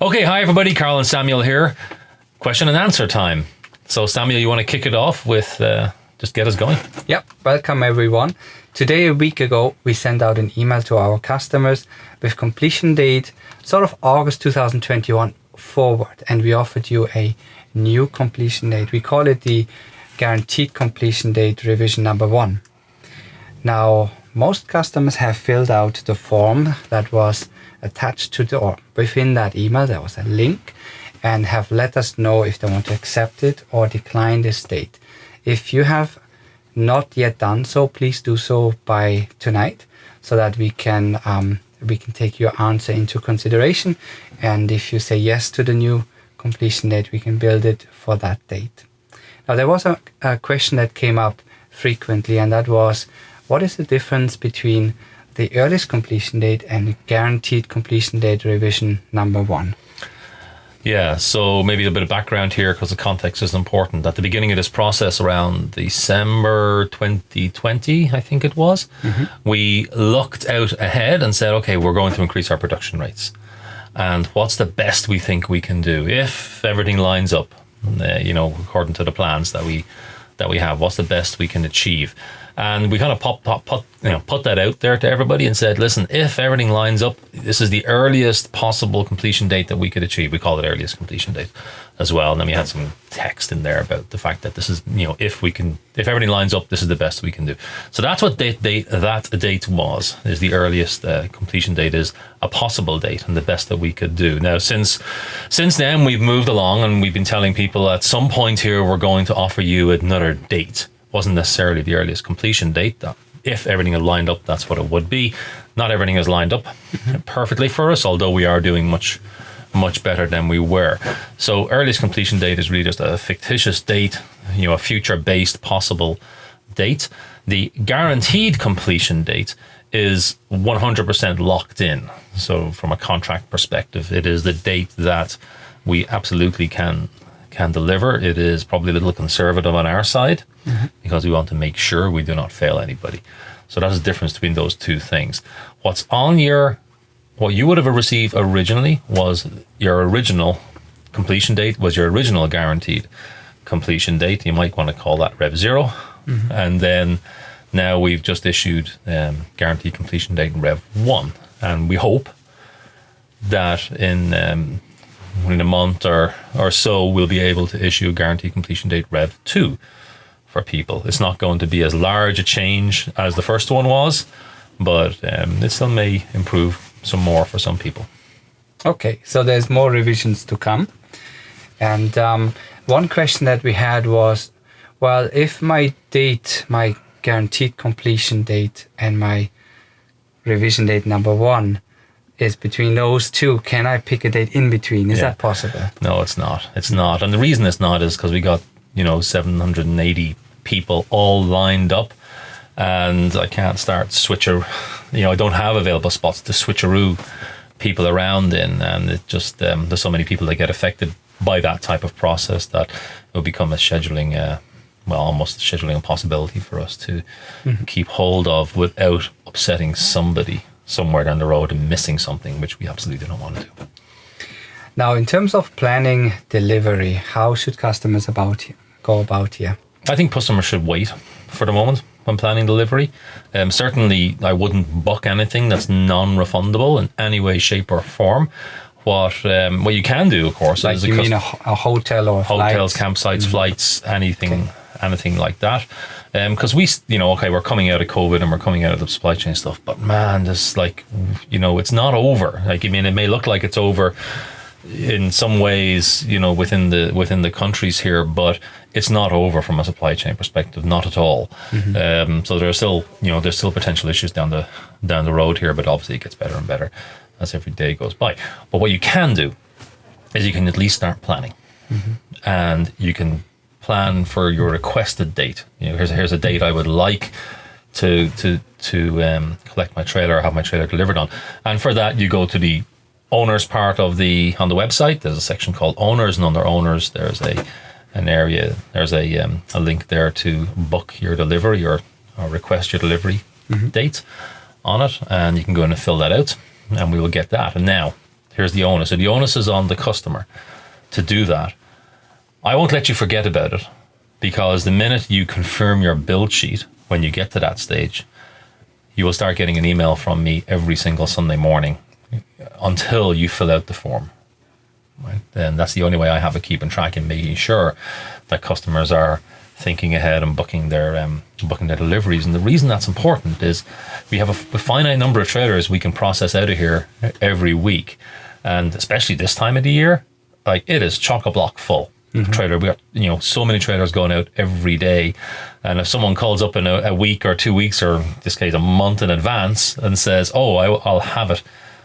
Okay, hi everybody, Karl and Samuel here. Question and answer time. So Samuel, you want to kick it off with, just get us going? Yep, welcome everyone. Today, a week ago, we sent out an email to our customers with completion date, sort of August 2021 forward, and we offered you a new completion date. We call it the guaranteed completion date revision number 1. Now, most customers have filled out the form that was attached to or within that email. There was a link, and have let us know if they want to accept it or decline this date. If you have not yet done so, please do so by tonight, so that we can take your answer into consideration. And if you say yes to the new completion date, we can build it for that date. Now, there was a question that came up frequently, and that was, what is the difference between the earliest completion date and the guaranteed completion date revision number 1? Yeah, so maybe a bit of background here because the context is important. At the beginning of this process, around December 2020, I think it was, we looked out ahead and said, okay, we're going to increase our production rates. And what's the best we think we can do if everything lines up, according to the plans that we have? What's the best we can achieve? And we kind of put that out there to everybody and said, listen, if everything lines up, this is the earliest possible completion date that we could achieve. We call it earliest completion date as well. And then we had some text in there about the fact that this is, if everything lines up, this is the best we can do. So that's what that date was, is the earliest completion date is a possible date and the best that we could do. Now, since then, we've moved along and we've been telling people at some point here, we're going to offer you another date. Wasn't necessarily the earliest completion date. That if everything had lined up, that's what it would be. Not everything has lined up perfectly for us, although we are doing much better than we were. So earliest completion date is really just a fictitious date, a future-based possible date. The guaranteed completion date is 100% locked in. So from a contract perspective, it is the date that we absolutely can deliver. It is probably a little conservative on our side because we want to make sure we do not fail anybody. So that's the difference between those two things. What you would have received originally was your original completion date, was your original guaranteed completion date. You might want to call that Rev 0. And then now we've just issued guaranteed completion date Rev 1. And we hope that in a month or so, we'll be able to issue a guaranteed completion date Rev 2 for people. It's not going to be as large a change as the first one was, but it still may improve some more for some people. Okay, so there's more revisions to come. And one question that we had was, well, if my guaranteed completion date and my revision date number 1 is between those two, can I pick a date in between? Is that possible? No, it's not. It's not. And the reason it's not is because we got, 780 people all lined up, and I can't start I don't have available spots to switcheroo people around in, and it just, there's so many people that get affected by that type of process that it will become almost a scheduling impossibility for us to keep hold of without upsetting somebody somewhere down the road and missing something, which we absolutely don't want to do. Now, in terms of planning delivery, how should customers go about here? I think customers should wait for the moment when planning delivery. Certainly, I wouldn't book anything that's non-refundable in any way, shape, or form. What you can do, of course, like is you mean a hotel or hotels, flights? campsites, flights, anything like that. Because we're coming out of COVID and we're coming out of the supply chain stuff, but man, this it's not over. It may look like it's over in some ways, within the countries here, but it's not over from a supply chain perspective, not at all. So there's still potential issues down the road here, but obviously it gets better and better as every day goes by. But what you can do is you can at least start planning, and you can plan for your requested date. Here's a date I would like to collect my trailer or have my trailer delivered on, and for that you go to the owners part on the website. There's a section called owners, and under owners there's an area, there's a link there to book your delivery or request your delivery date on it, and you can go in and fill that out, and we will get that. And now here's the onus. So the onus is on the customer to do that. I won't let you forget about it, because the minute you confirm your build sheet, when you get to that stage, you will start getting an email from me every single Sunday morning until you fill out the form. Right? And that's the only way I have of keeping track and making sure that customers are thinking ahead and booking their deliveries. And the reason that's important is we have a finite number of trailers we can process out of here every week, and especially this time of the year, like, it is chock-a-block full. Trailer, we got so many trailers going out every day, and if someone calls up in a week or 2 weeks, or in this case a month in advance, and says, "Oh, I'll have it,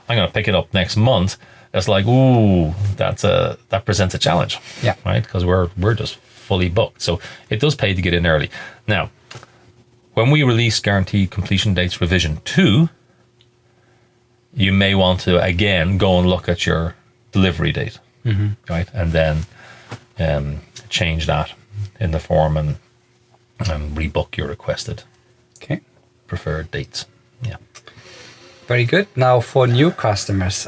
I'm going to pick it up next month," it's like, ooh, that presents a challenge. Yeah. Right, because we're just fully booked. So it does pay to get in early. Now, when we release guaranteed completion dates revision 2, you may want to again go and look at your delivery date, right, and then change that in the form and rebook your requested preferred dates. Yeah. Very good. Now for new customers,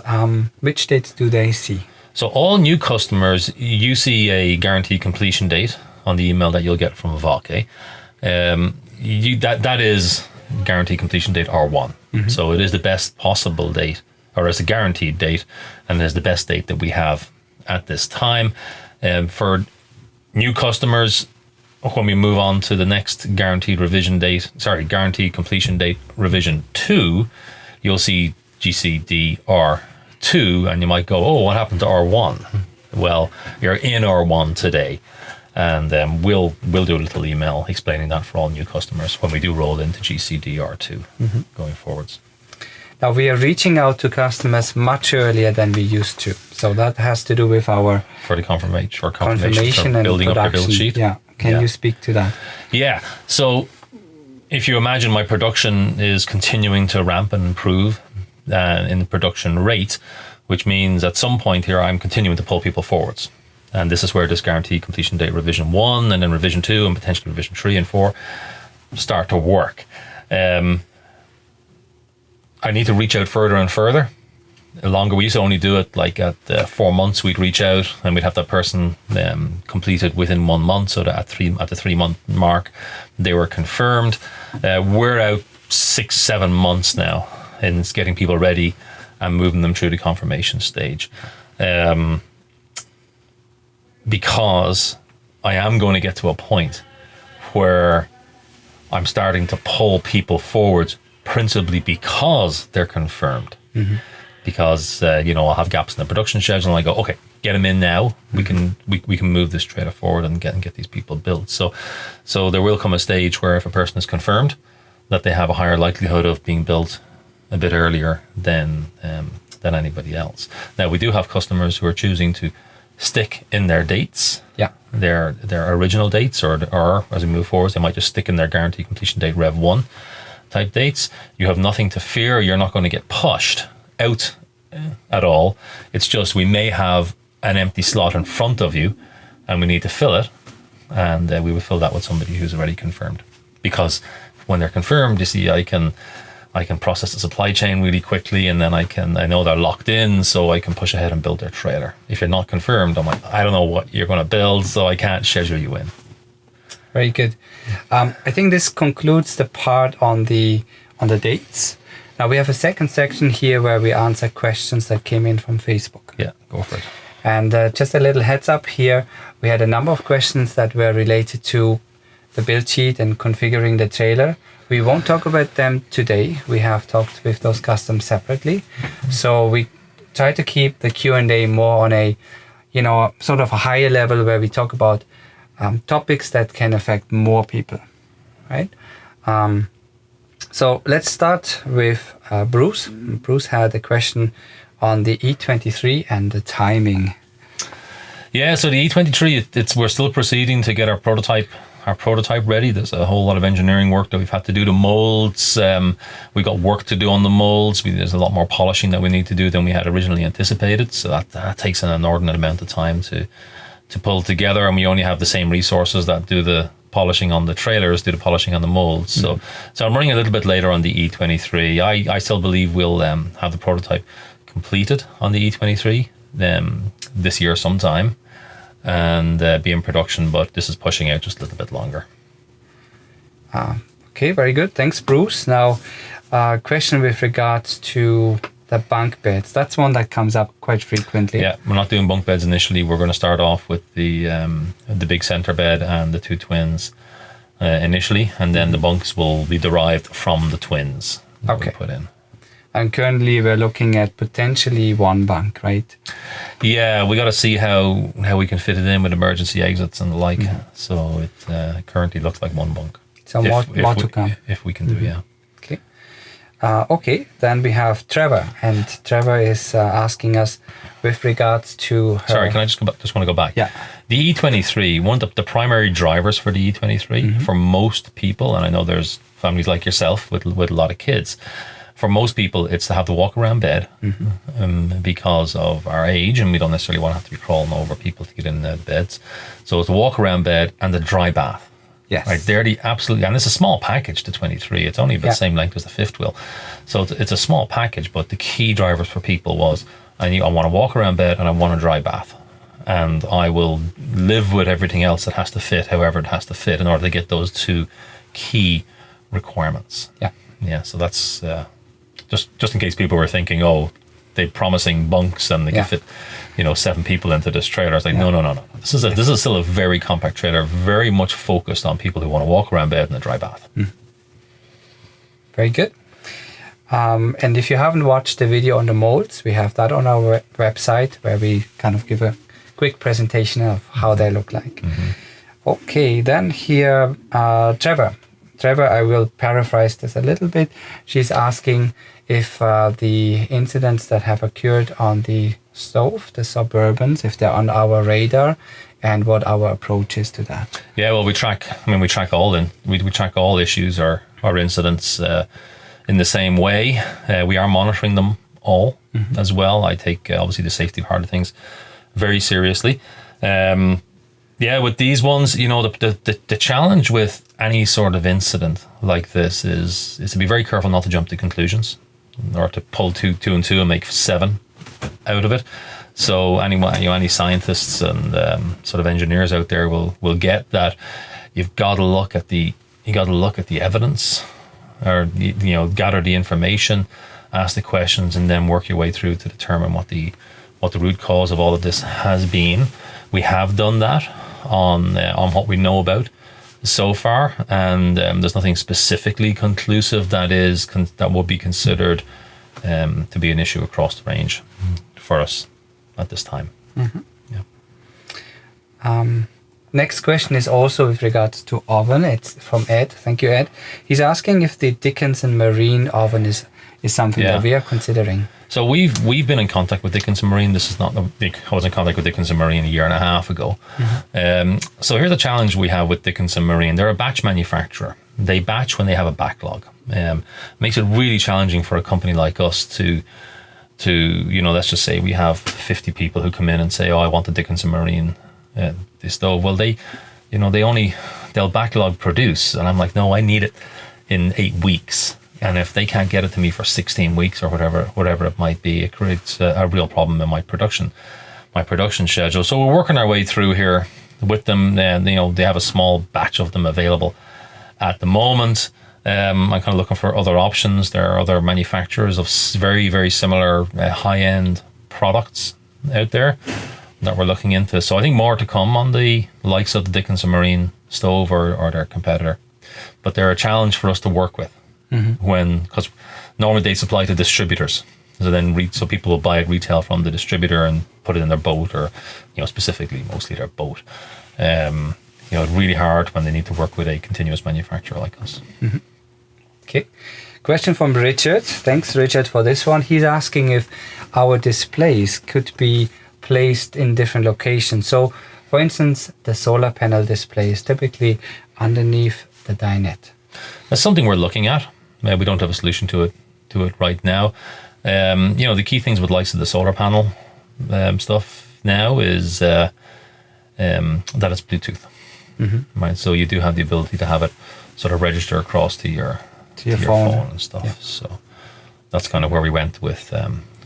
which dates do they see? So all new customers, you see a guaranteed completion date on the email that you'll get from Vake. That is guaranteed completion date R1. So it is the best possible date, or it's a guaranteed date, and it's the best date that we have at this time. For new customers, when we move on to the next guaranteed completion date revision 2, you'll see GCDR 2, and you might go, "Oh, what happened to R1?" Well, you're in R1 today, and we'll do a little email explaining that for all new customers when we do roll into GCDR 2 going forwards. Now we are reaching out to customers much earlier than we used to, so that has to do with our confirmation for building up your build sheet. Yeah, can you speak to that? Yeah, so if you imagine my production is continuing to ramp and improve in production rate, which means at some point here I'm continuing to pull people forwards. And this is where this guaranteed completion date revision 1 and then revision 2 and potentially revision 3 and 4 start to work. I need to reach out further and further. The longer, we used to only do it like at 4 months, we'd reach out and we'd have that person completed within 1 month, so that at the 3 month mark they were confirmed. We're out 6-7 months now in getting people ready and moving them through the confirmation stage, because I am going to get to a point where I'm starting to pull people forwards principally because they're confirmed. Because I'll have gaps in the production schedule, and I go, okay, get them in now. We can move this trailer forward and get these people built. So there will come a stage where if a person is confirmed, that they have a higher likelihood of being built a bit earlier than anybody else. Now we do have customers who are choosing to stick in their dates, their original dates, or as we move forward, they might just stick in their guaranteed completion date Rev 1 type dates. You have nothing to fear. You're not going to get pushed out at all. It's just we may have an empty slot in front of you and we need to fill it, and we will fill that with somebody who's already confirmed, because when they're confirmed, you see, I can process the supply chain really quickly, and then I know they're locked in, so I can push ahead and build their trailer. If you're not confirmed, I'm like, I don't know what you're going to build, so I can't schedule you in. Very good. I think this concludes the part on the dates. Now we have a second section here where we answer questions that came in from Facebook. Yeah, go for it. And just a little heads up here, we had a number of questions that were related to the build sheet and configuring the trailer. We won't talk about them today. We have talked with those customers separately. So we try to keep the Q&A more on a, sort of a higher level where we talk about topics that can affect more people, right? So let's start with Bruce. Bruce had a question on the E23 and the timing. Yeah, so the E23, we're still proceeding to get our prototype ready. There's a whole lot of engineering work that we've had to do to molds. We got work to do on the molds. There's a lot more polishing that we need to do than we had originally anticipated. So that takes an inordinate amount of time to pull together, and we only have the same resources that do the polishing on the trailers, do the polishing on the molds. So I'm running a little bit later on the E23. I still believe we'll have the prototype completed on the E23 this year sometime, and be in production, but this is pushing out just a little bit longer. Okay, very good. Thanks, Bruce. Now, question with regards to the bunk beds. That's one that comes up quite frequently. Yeah, we're not doing bunk beds initially. We're going to start off with the big center bed and the two twins initially, and then the bunks will be derived from the twins that we put in. And currently we're looking at potentially one bunk, right? Yeah, we got to see how we can fit it in with emergency exits and the like. So it currently looks like one bunk. So more to come. If we can do, yeah. Okay. Okay, then we have Trevor, and Trevor is asking us with regards to her... Sorry, can I just want to go back? Yeah. The E23, one of the primary drivers for the E23 for most people, and I know there's families like yourself with a lot of kids, for most people, it's to have the walk-around bed because of our age, and we don't necessarily want to have to be crawling over people to get in the beds. So it's the walk-around bed and the dry bath. Yes. Right, they're the absolutely, and it's a small package, the 23. It's only about the same length as the fifth wheel. So it's a small package, but the key drivers for people was, I want a walk-around bed and I want a dry bath. And I will live with everything else that has to fit, however it has to fit, in order to get those two key requirements. Yeah. Yeah, so that's... Just in case people were thinking, oh, they're promising bunks and they can fit, 7 people into this trailer. I was like, no. This is still a very compact trailer, very much focused on people who want to walk around bed in a dry bath. Very good. And if you haven't watched the video on the molds, we have that on our website where we kind of give a quick presentation of how they look like. Okay, then here, Trevor, I will paraphrase this a little bit. She's asking if the incidents that have occurred on the stove, the Suburbans, if they're on our radar, and what our approach is to that. Yeah, well, we track all issues or incidents in the same way. We are monitoring them all as well. I take obviously the safety part of things very seriously. With these ones, the challenge with any sort of incident like this is to be very careful not to jump to conclusions or to pull two and two and make 7 out of it. So any scientists and sort of engineers out there will get that you've got to look at the evidence, or gather the information, ask the questions, and then work your way through to determine what the root cause of all of this has been. We have done that on what we know about so far, and there's nothing specifically conclusive that would be considered to be an issue across the range for us at this time. Next question is also with regards to oven. It's from Ed. Thank you, Ed. He's asking if the Dickinson Marine oven is something that we are considering. So we've been in contact with Dickinson Marine. This is not I was in contact with Dickinson Marine a year and a half ago. So here's the challenge we have with Dickinson Marine. They're a batch manufacturer. They batch when they have a backlog. Makes it really challenging for a company like us to let's just say we have 50 people who come in and say, oh, I want the Dickinson Marine this stove. Well, they'll backlog produce, and I'm like, no, I need it in 8 weeks. And if they can't get it to me for 16 weeks or whatever it might be, it creates a real problem in my production schedule. So we're working our way through here with them. They have a small batch of them available at the moment. I'm kind of looking for other options. There are other manufacturers of very, very similar high-end products out there that we're looking into. So I think more to come on the likes of the Dickinson Marine stove or their competitor. But they're a challenge for us to work with. Because normally they supply to distributors, so people will buy it retail from the distributor and put it in their boat, or specifically mostly their boat. It's really hard when they need to work with a continuous manufacturer like us. Okay, question from Richard. Thanks, Richard, for this one. He's asking if our displays could be placed in different locations. So, for instance, the solar panel display is typically underneath the dinette. That's something we're looking at. We don't have a solution to it right now. The key things with likes of the solar panel stuff now is that it's Bluetooth. Right, so you do have the ability to have it sort of register across to your phone and stuff. Yeah. So that's kind of where we went with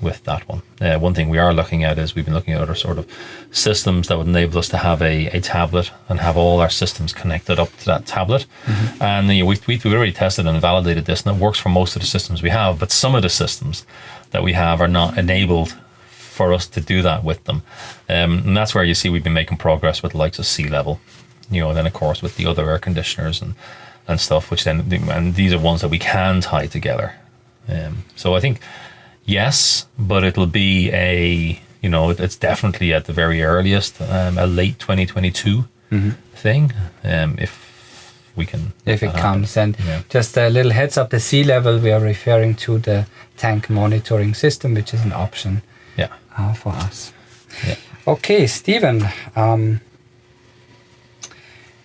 with that one. One thing we are looking at is we've been looking at other sort of systems that would enable us to have a tablet and have all our systems connected up to that tablet. And we've already tested and validated this, and it works for most of the systems we have, but some of the systems that we have are not enabled for us to do that with them. And that's where you see we've been making progress with the likes of sea level, and then of course with the other air conditioners and stuff, which then, and these are ones that we can tie together. So I think, yes, but it'll be it's definitely at the very earliest, a late 2022 thing, if we can. If it comes. And just a little heads up, the sea level, we are referring to the tank monitoring system, which is an option for us. Yeah. Okay, Stephen.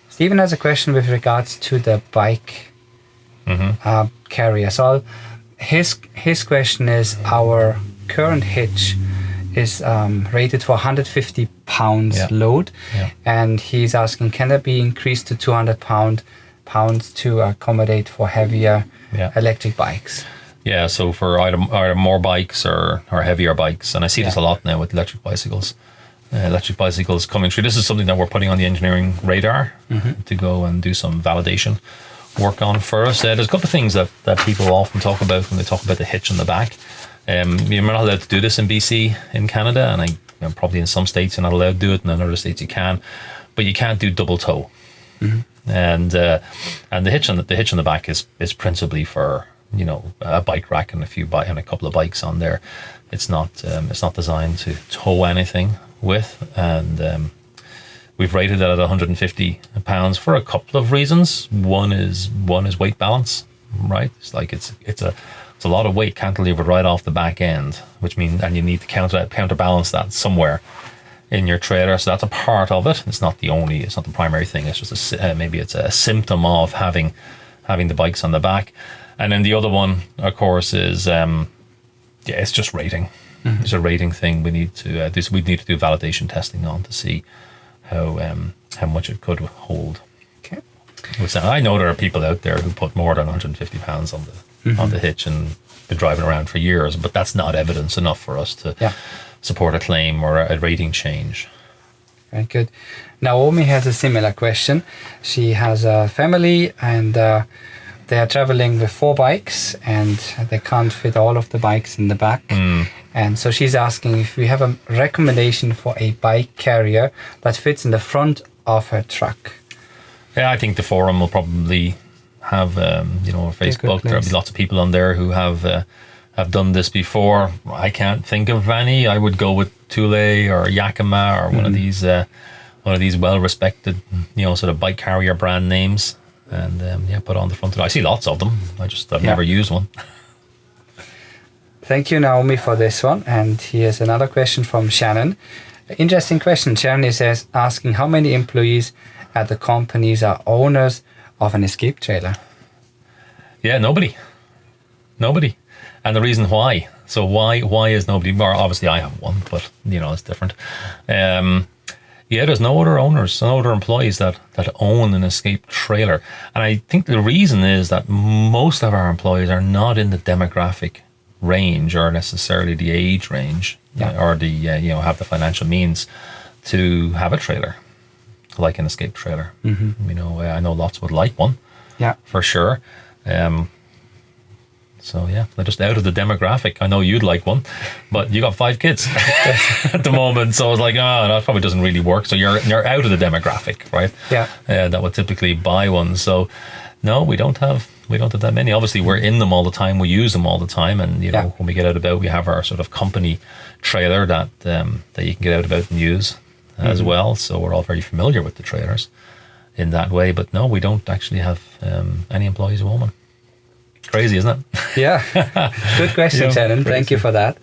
Stephen has a question with regards to the bike carrier. So his question is, our current hitch is rated for 150 pounds load, and he's asking, can that be increased to 200 pounds to accommodate for heavier electric bikes? Yeah, so for either more bikes or heavier bikes, and I see this a lot now with electric bicycles. Electric bicycles coming through. This is something that we're putting on the engineering radar to go and do some validation work on for us. There's a couple of things that people often talk about when they talk about the hitch on the back. You're not allowed to do this in BC, in Canada, and probably in some states you're not allowed to do it, and in other states you can, but you can't do double toe. And the hitch on the back is principally for a bike rack and a couple of bikes on there. It's not designed to tow anything with, and we've rated it at 150 pounds for a couple of reasons. One is weight balance, right? It's like it's a lot of weight cantilevered right off the back end, which means, and you need to counterbalance that somewhere in your trailer. So that's a part of it. It's not the primary thing. It's just maybe it's a symptom of having the bikes on the back. And then the other one, of course, is it's just rating. It's a rating thing. We need to do validation testing on to see how much it could hold. Okay. I know there are people out there who put more than 150 pounds on the hitch and been driving around for years, but that's not evidence enough for us to support a claim or a rating change. Very good. Naomi has a similar question. She has a family, and they are traveling with 4 bikes, and they can't fit all of the bikes in the back. And so she's asking if we have a recommendation for a bike carrier that fits in the front of her truck. Yeah, I think the forum will probably have, Facebook. There'll be lots of people on there who have done this before. I can't think of any. I would go with Thule or Yakima or one of these well-respected, sort of bike carrier brand names, and put on the front of it. I see lots of them. I've never used one. Thank you, Naomi, for this one. And here's another question from Shannon. Interesting question. Shannon is asking how many employees at the companies are owners of an escape trailer. Yeah, nobody. And the reason why. So why is nobody? Well, obviously I have one, but it's different. There's no other owners, no other employees that own an escape trailer. And I think the reason is that most of our employees are not in the demographic range or necessarily the age range or the have the financial means to have a trailer like an escape trailer. I know lots would like one, for sure. So they're just out of the demographic. I know you'd like one, but you got 5 kids at the moment, so I was like, that probably doesn't really work. So you're out of the demographic, right? That would typically buy one. So no, we don't have that many. Obviously, we're in them all the time. We use them all the time, and when we get out about, we have our sort of company trailer that you can get out about and use as well. So we're all very familiar with the trailers in that way. But no, we don't actually have any employees who own one. Crazy, isn't it? Good question, Shannon. Crazy. Thank you for that.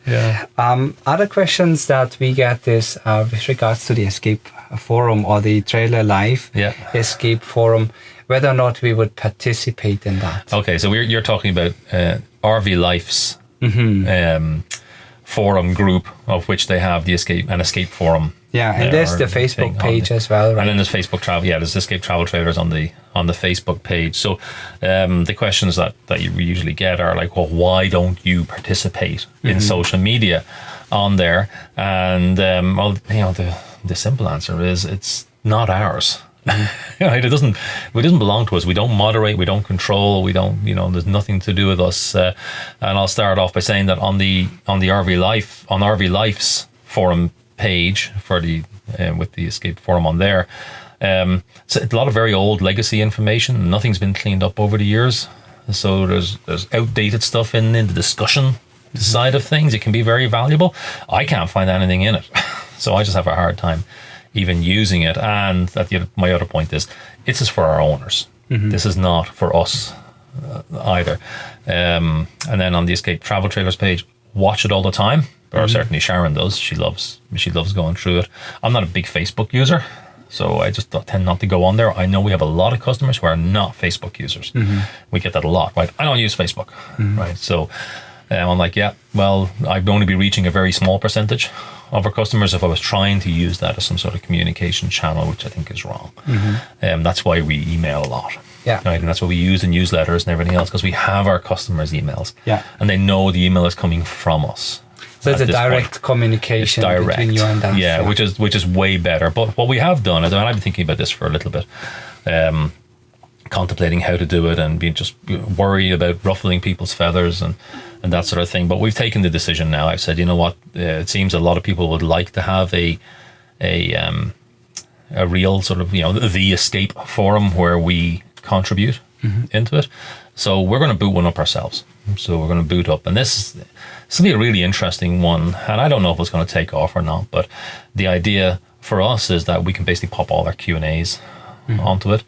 Other questions that we get is with regards to the escape forum or the trailer life escape forum, whether or not we would participate in that. Okay, so you're talking about RV Life's forum group, of which they have an escape forum Yeah, and there's the Facebook page as well, right? And then there's Facebook Travel. Yeah, there's Escape Travel Trailers on the Facebook page. So the questions that you usually get are like, well, why don't you participate in social media on there? And well, the simple answer is it's not ours. Right? It doesn't belong to us. We don't moderate, we don't control, we don't, there's nothing to do with us. And I'll start off by saying that on the RV Life's forum page for the with the Escape forum on there, so a lot of very old legacy information. Nothing's been cleaned up over the years, so there's outdated stuff in the discussion side of things. It can be very valuable. I can't find anything in it, so I just have a hard time even using it. And my other point is, it's just for our owners. This is not for us either. And then on the Escape Travel Trailers page, watch it all the time. Or certainly Sharon does. She loves going through it. I'm not a big Facebook user, so I just tend not to go on there. I know we have a lot of customers who are not Facebook users. We get that a lot, right? I don't use Facebook, right? So I'm like, yeah, well, I'd only be reaching a very small percentage of our customers if I was trying to use that as some sort of communication channel, which I think is wrong. That's why we email a lot. Yeah. Right? And that's what we use in newsletters and everything else, because we have our customers' emails. Yeah. And they know the email is coming from us. So it's a direct communication between you and us. Yeah, which is way better. But what we have done, and I've been thinking about this for a little bit, contemplating how to do it and being just worried about ruffling people's feathers and that sort of thing. But we've taken the decision now. I've said, you know what? It seems a lot of people would like to have a real sort of, the Escape forum where we contribute into it. So we're going to boot one up ourselves. So we're going to boot up, and this will be a really interesting one. And I don't know if it's going to take off or not, but the idea for us is that we can basically pop all our Q&As onto it.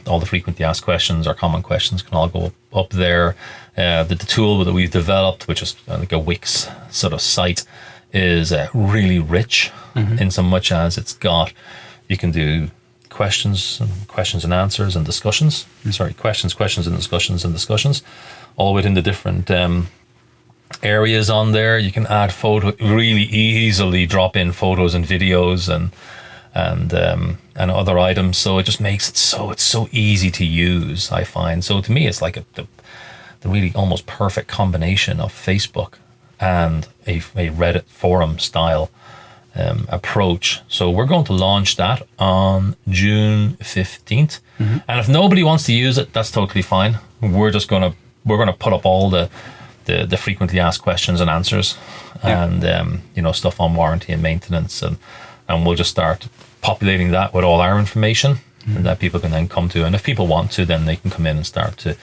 All the frequently asked questions or common questions can all go up there. The tool that we've developed, which is like a Wix sort of site, is really rich in so much as you can do questions and answers and discussions. Questions and discussions, all within the different areas on there. You can add really easily drop in photos and videos and other items. So it just makes it it's so easy to use, I find. So to me, it's like the really almost perfect combination of Facebook and a Reddit forum style approach. So we're going to launch that on June 15th. And if nobody wants to use it, that's totally fine. We're going to put up all the frequently asked questions and answers and stuff on warranty and maintenance, and we'll just start populating that with all our information and that people can then come to. And if people want to, then they can come in and start to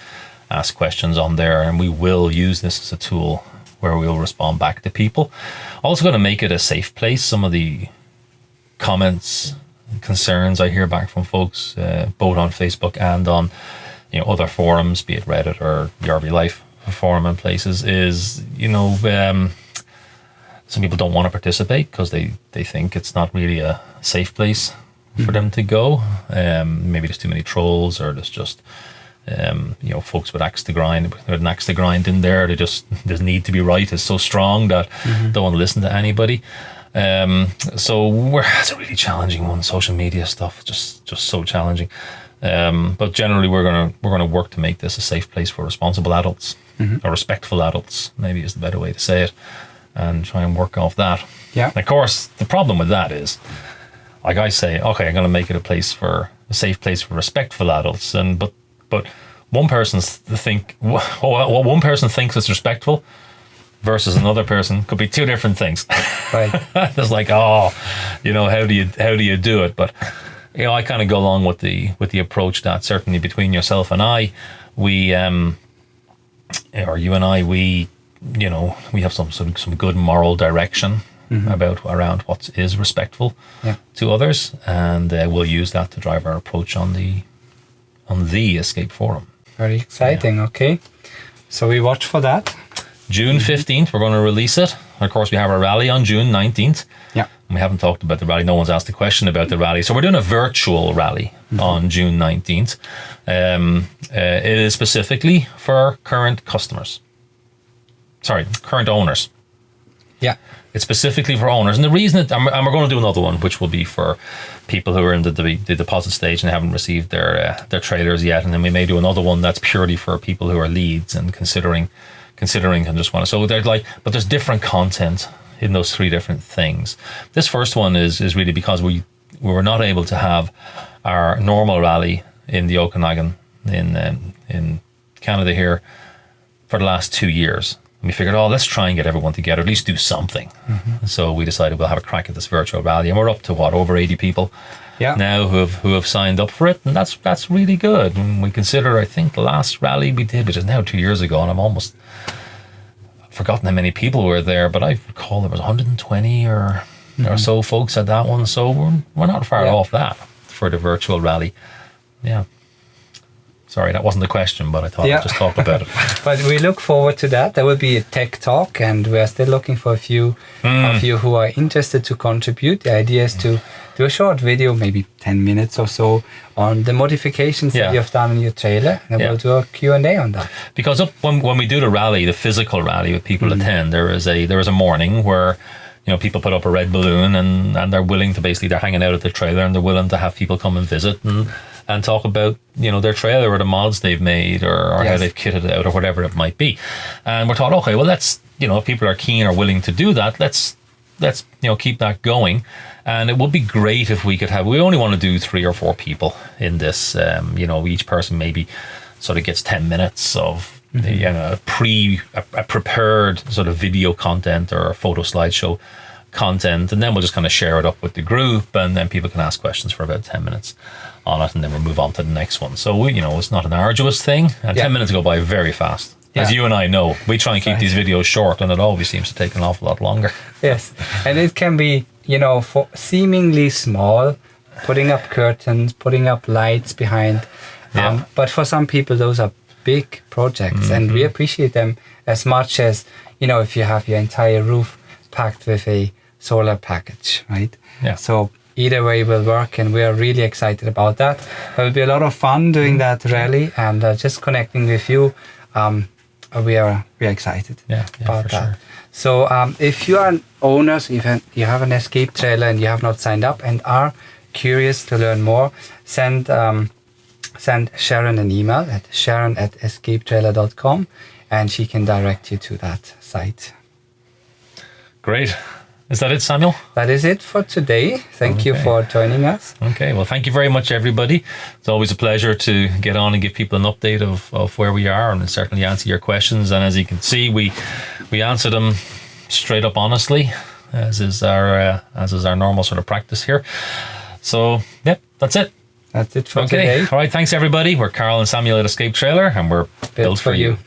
ask questions on there, and we will use this as a tool where we'll respond back to people. Also going to make it a safe place. Some of the comments and concerns I hear back from folks, both on Facebook and on other forums, be it Reddit or the RV Life forum and places, is some people don't want to participate because they think it's not really a safe place for them to go. Maybe there's too many trolls, or there's just folks with an axe to grind in there. Their need to be right is so strong that don't want to listen to anybody. So it's a really challenging one. Social media stuff, just so challenging. But generally, we're gonna work to make this a safe place for responsible adults, or respectful adults, maybe is the better way to say it, and try and work off that. Yeah. And of course, the problem with that is, like I say, okay, I'm gonna make it a safe place for respectful adults, but one person one person thinks it's respectful versus another person could be two different things. Right. It's like, how do you do it? But I kind of go along with the approach that certainly between yourself and I, we or you and I, we have some good moral direction around what is respectful to others, and we'll use that to drive our approach on the Escape Forum. Very exciting. Yeah. Okay, so we watch for that. June 15th, we're going to release it. Of course, we have our rally on June 19th. Yeah. We haven't talked about the rally. No one's asked a question about the rally. So we're doing a virtual rally on June 19th. It is specifically for current owners. Yeah. It's specifically for owners. And the reason and we're going to do another one, which will be for people who are in the deposit stage and haven't received their trailers yet. And then we may do another one that's purely for people who are leads and considering and just want to. So they're like, but there's different content in those three different things. This first one is really because we were not able to have our normal rally in the Okanagan in Canada here for the last 2 years. And we figured, let's try and get everyone together, at least do something. Mm-hmm. So we decided we'll have a crack at this virtual rally, and we're up to over 80 people now who have signed up for it, and that's really good. When we consider, I think the last rally we did, which is now 2 years ago, and I'm almost forgotten how many people were there, but I recall there was 120 or so folks at that one. So we're not far off that for the virtual rally. Yeah. Sorry, that wasn't the question, but I thought I'd just talk about it. But we look forward to that. There will be a tech talk, and we are still looking for a few of you who are interested to contribute. The idea is to do a short video, maybe 10 minutes or so, on the modifications that you have done in your trailer, and we'll do a Q&A on that. Because when we do the rally, the physical rally with people attend, there is a morning where people put up a red balloon and they're willing to they're hanging out at the trailer and they're willing to have people come and visit and talk about their trailer or the mods they've made or how they've kitted it out or whatever it might be. And we're thought, okay, well, let's if people are keen or willing to do that, let's keep that going. And it would be great if we could we only want to do 3 or 4 people in this. Each person maybe sort of gets 10 minutes of a prepared sort of video content or a photo slideshow content, and then we'll just kind of share it up with the group, and then people can ask questions for about 10 minutes on it, and then we'll move on to the next one. So it's not an arduous thing, and 10 minutes go by very fast. As you and I know, we try and keep these videos short, and it always seems to take an awful lot longer. Yes, and it can be, for seemingly small, putting up curtains, putting up lights behind, but for some people those are big projects, and we appreciate them as much as, if you have your entire roof packed with a solar package, right? Yeah. So either way will work, and we are really excited about that. It will be a lot of fun doing that rally and just connecting with you. We are excited about that. Sure. So if you are an owner, so you have an escape trailer and you have not signed up and are curious to learn more, send Sharon an email at sharon@escapetrailer.com, and she can direct you to that site. Great. Is that it, Samuel? That is it for today. Thank you for joining us. Okay, well, thank you very much, everybody. It's always a pleasure to get on and give people an update of where we are, and certainly answer your questions. And as you can see, we answer them straight up honestly, as is our normal sort of practice here. So, that's it. That's it for today. All right, thanks, everybody. We're Karl and Samuel at Escape Trailer, and we're built for you.